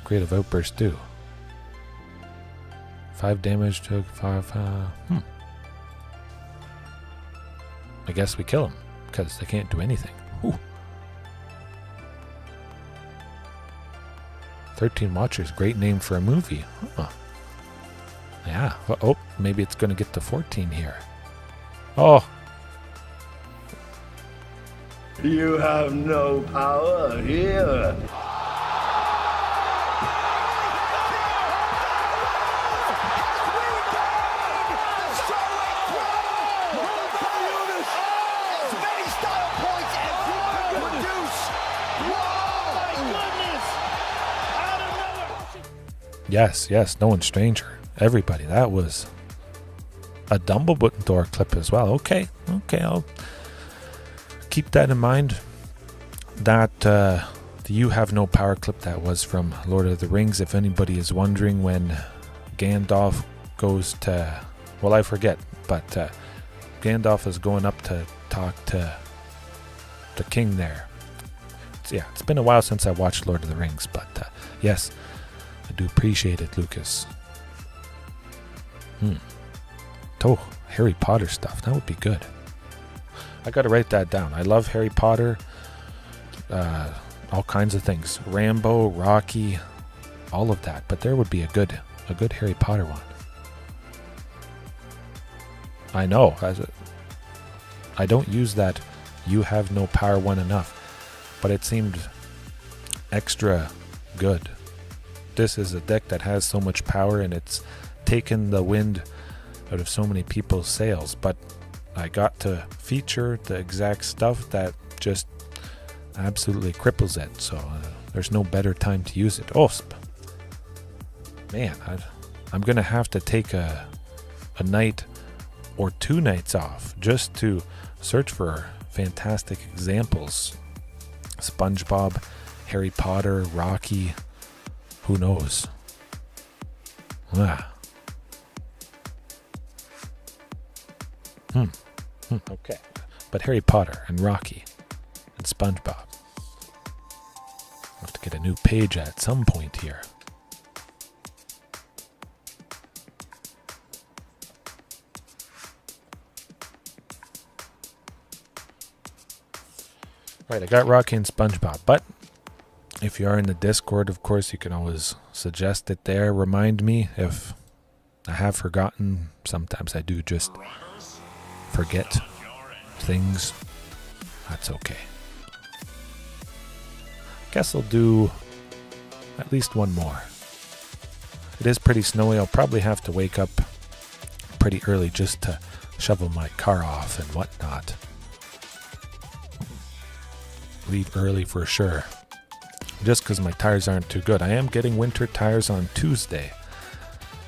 Creative Outburst do? 5 damage to 5. I guess we kill them because they can't do anything. Ooh. 13 Watchers. Great name for a movie. Huh. Yeah. Oh, maybe it's going to get to 14 here. Oh.
You have no power here.
Yes, no one stranger. Everybody. That was a Dumbledore clip as well. Okay, I'll keep that in mind. That the You Have No Power clip, that was from Lord of the Rings. If anybody is wondering, when Gandalf goes to... Well, I forget, but Gandalf is going up to talk to the king there. It's been a while since I watched Lord of the Rings, but yes, I do appreciate it, Lucas. Oh, Harry Potter stuff. That would be good. I gotta write that down. I love Harry Potter. All kinds of things. Rambo, Rocky, all of that. But there would be a good Harry Potter one. I know. I don't use that You Have No Power one enough. But it seemed extra good. This is a deck that has so much power and it's taken the wind out of so many people's sails, but I got to feature the exact stuff that just absolutely cripples it, so there's no better time to use it. Oh, man, I'm gonna have to take a night or 2 nights off just to search for fantastic examples. SpongeBob, Harry Potter, Rocky, who knows? Okay, but Harry Potter and Rocky and SpongeBob. I'll have to get a new page at some point here. Right, I got Rocky and SpongeBob, but if you are in the Discord, of course, you can always suggest it there. Remind me if I have forgotten. Sometimes I do just forget things. That's okay. Guess I'll do at least one more. It is pretty snowy. I'll probably have to wake up pretty early just to shovel my car off and whatnot. Leave early for sure. Just because my tires aren't too good. I am getting winter tires on Tuesday,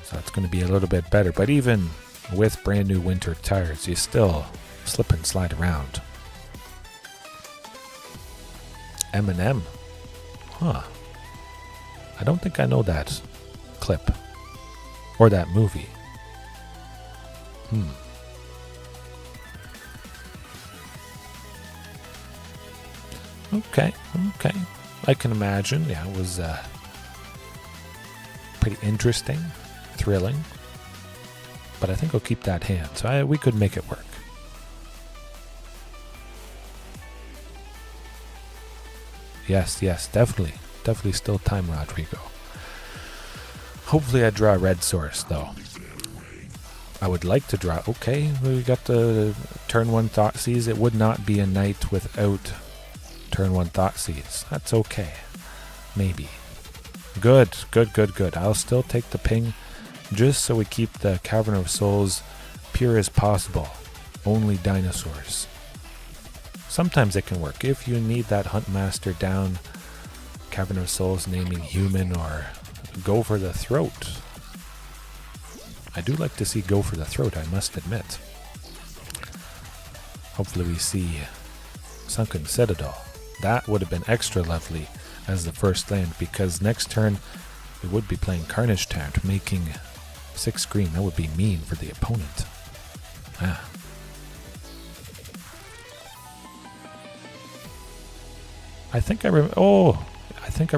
so it's going to be a little bit better. But even with brand new winter tires, you still slip and slide around. M&M. Huh. I don't think I know that clip. Or that movie. Okay. I can imagine. Yeah, it was pretty interesting, thrilling. But I think I'll keep that hand, so we could make it work. Yes, definitely still time, Rodrigo. Hopefully I draw a red source, though. I would like to draw. Okay, we got the turn 1 Thoughtseize. It would not be a night without turn 1 Thoughtseize. That's okay. Maybe. Good. I'll still take the ping just so we keep the Cavern of Souls pure as possible. Only dinosaurs. Sometimes it can work. If you need that Huntmaster down, Cavern of Souls naming human, or go for the throat. I do like to see go for the throat, I must admit. Hopefully we see Sunken Citadel. That would have been extra lovely as the first land, because next turn we would be playing Carnage Taunt, making 6 green. That would be mean for the opponent. I think I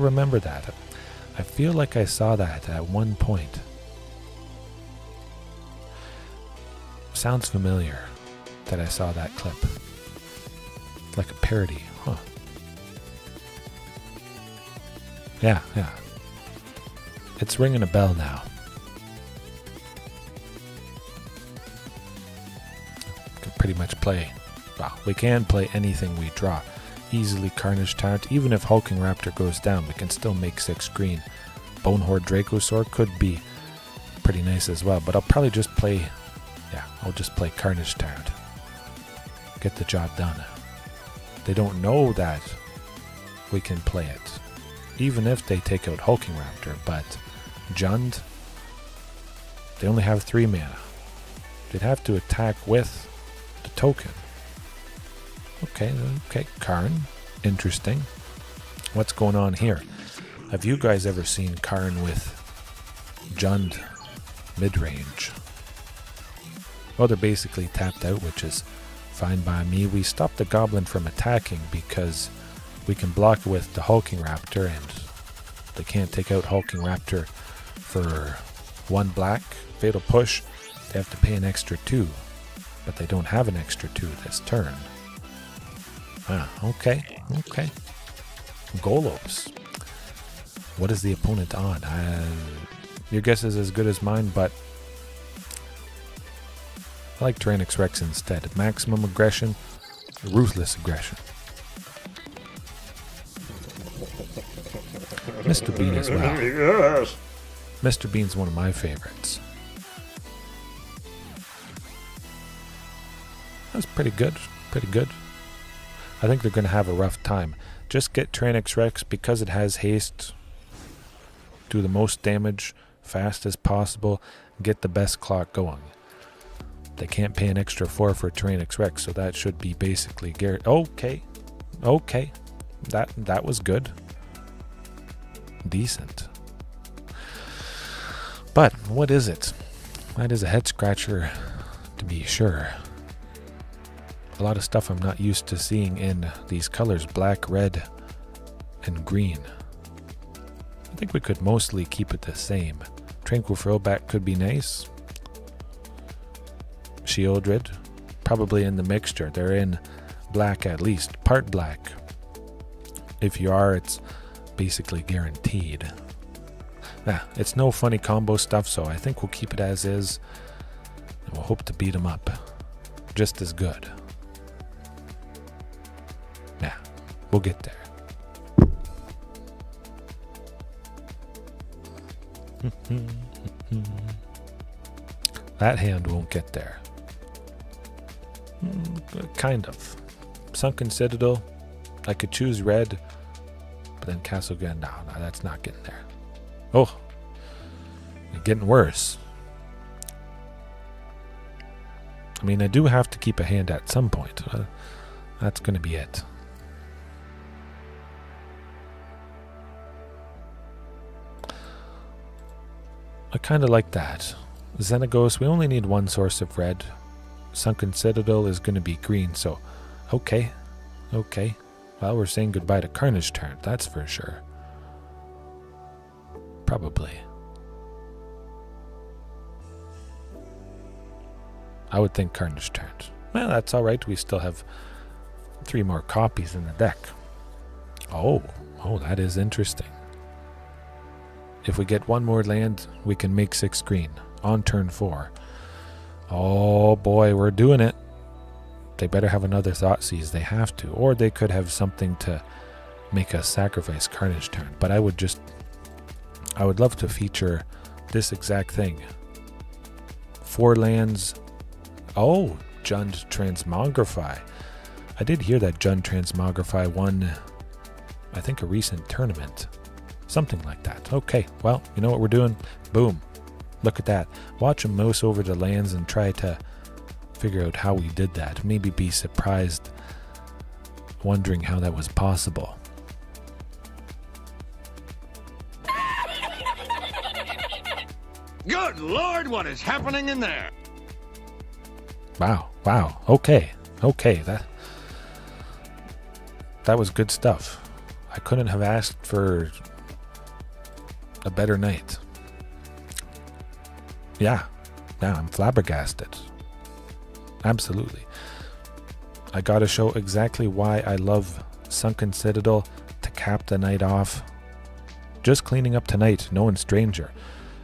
remember that. I feel like I saw that at one point. Sounds familiar that I saw that clip. Like a parody, huh? Yeah. It's ringing a bell now. Can pretty much play. Well, we can play anything we draw. Easily Carnage Taunt. Even if Hulking Raptor goes down, we can still make 6 green. Bonehoard Dracosaur could be pretty nice as well, but I'll probably just play. Yeah, I'll just play Carnage Taunt. Get the job done. They don't know that we can play it, even if they take out Hulking Raptor, but Jund, they only have 3 mana. They'd have to attack with the token. Okay, Karn. Interesting. What's going on here? Have you guys ever seen Karn with Jund midrange? Well, they're basically tapped out, which is fine by me. We stopped the Goblin from attacking because we can block with the Hulking Raptor, and they can't take out Hulking Raptor for 1 black. Fatal Push, they have to pay an extra 2, but they don't have an extra 2 this turn. Okay. Golobs. What is the opponent on? Your guess is as good as mine, but I like Tyrannix Rex instead. Maximum aggression, ruthless aggression. Mr. Bean as well.
Yes.
Mr. Bean's one of my favorites. That's pretty good. Pretty good. I think they're going to have a rough time. Just get Tranix Rex because it has haste. Do the most damage fast as possible. Get the best clock going. They can't pay an extra 4 for Tranix Rex, so that should be basically okay. Okay. That was good. Decent. But what is it? That is a head scratcher, to be sure. A lot of stuff I'm not used to seeing in these colors, black, red, and green. I think we could mostly keep it the same. Tranquil Throwback could be nice. Shieldred, probably in the mixture. They're in black at least, part black. If you are, it's basically guaranteed. Nah, it's no funny combo stuff, so I think we'll keep it as is. And we'll hope to beat them up just as good. Nah, we'll get there. That hand won't get there. Kind of. Sunken Citadel. I could choose red, but then Castle Garenbrig. No, that's not getting there. Oh, it's getting worse. I mean, I do have to keep a hand at some point. That's going to be it. I kind of like that. Xenagos, we only need one source of red. Sunken Citadel is going to be green, so okay. Okay. Well, we're saying goodbye to Carnage Turn, that's for sure. Probably. I would think Carnage Turn. Well, that's alright. We still have 3 more copies in the deck. Oh, that is interesting. If we get 1 more land, we can make 6 green on turn 4. Oh boy, we're doing it. They better have another Thoughtseize. They have to. Or they could have something to make us sacrifice Carnage Turn. But I would love to feature this exact thing. 4 lands. Oh, Jund Transmogrify. I did hear that Jund Transmogrify won, I think, a recent tournament. Something like that. Okay, well, you know what we're doing? Boom. Look at that. Watch him mouse over the lands and try to figure out how we did that. Maybe be surprised, wondering how that was possible.
Good Lord, what is happening in there?
Wow. Okay. That was good stuff. I couldn't have asked for a better night. Yeah, I'm flabbergasted. Absolutely. I gotta show exactly why I love Sunken Citadel to cap the night off. Just cleaning up tonight, no one stranger.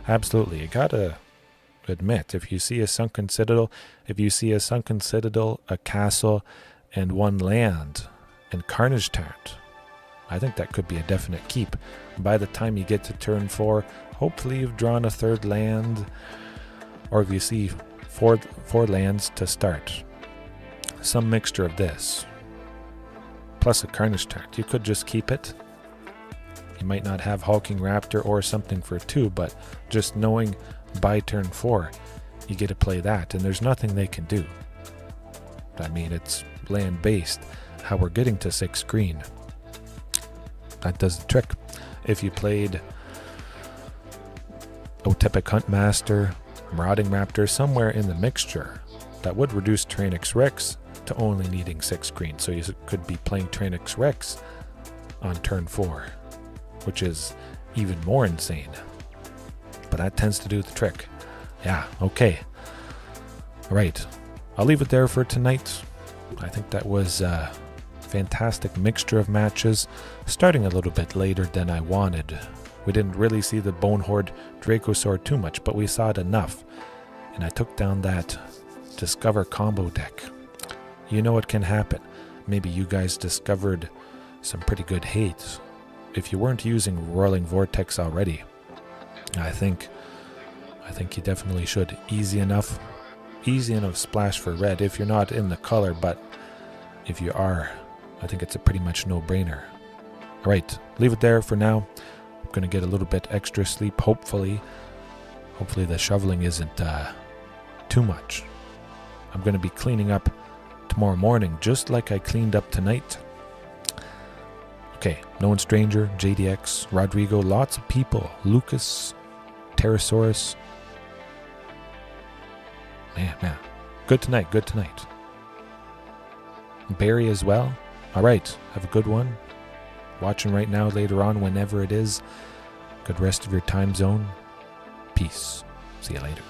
Absolutely. You gotta admit, if you see a Sunken Citadel, a castle, and 1 land, and Carnage Turned, I think that could be a definite keep. By the time you get to turn 4, hopefully you've drawn a 3rd land, or if you see 4 lands to start. Some mixture of this, plus a Carnage Turn. You could just keep it. You might not have Hulking Raptor or something for 2, but just knowing by turn 4, you get to play that, and there's nothing they can do. I mean, it's land-based. How we're getting to 6 green. That does the trick. If you played Otepic Huntmaster, Marauding Raptor, somewhere in the mixture, that would reduce Tranix Rex to only needing 6 green. So you could be playing Tranix Rex on turn 4, which is even more insane. But that tends to do the trick. Yeah, okay. Alright, I'll leave it there for tonight. I think that was a fantastic mixture of matches, starting a little bit later than I wanted. We didn't really see the Bonehoard Dracosaur too much, but we saw it enough. And I took down that Discover combo deck. You know what can happen. Maybe you guys discovered some pretty good hate. if you weren't using Roiling Vortex already, I think you definitely should. Easy enough splash for red if you're not in the color, but if you are, I think it's a pretty much no-brainer. Alright, leave it there for now. I'm going to get a little bit extra sleep, hopefully. Hopefully the shoveling isn't too much. I'm going to be cleaning up tomorrow morning, just like I cleaned up tonight. Okay, Known Stranger, JDX, Rodrigo, lots of people. Lucas, Pterosaurus. Man. Good tonight. Barry as well. Alright, have a good one. Watching right now, later on, whenever it is. Good rest of your time zone. Peace. See you later.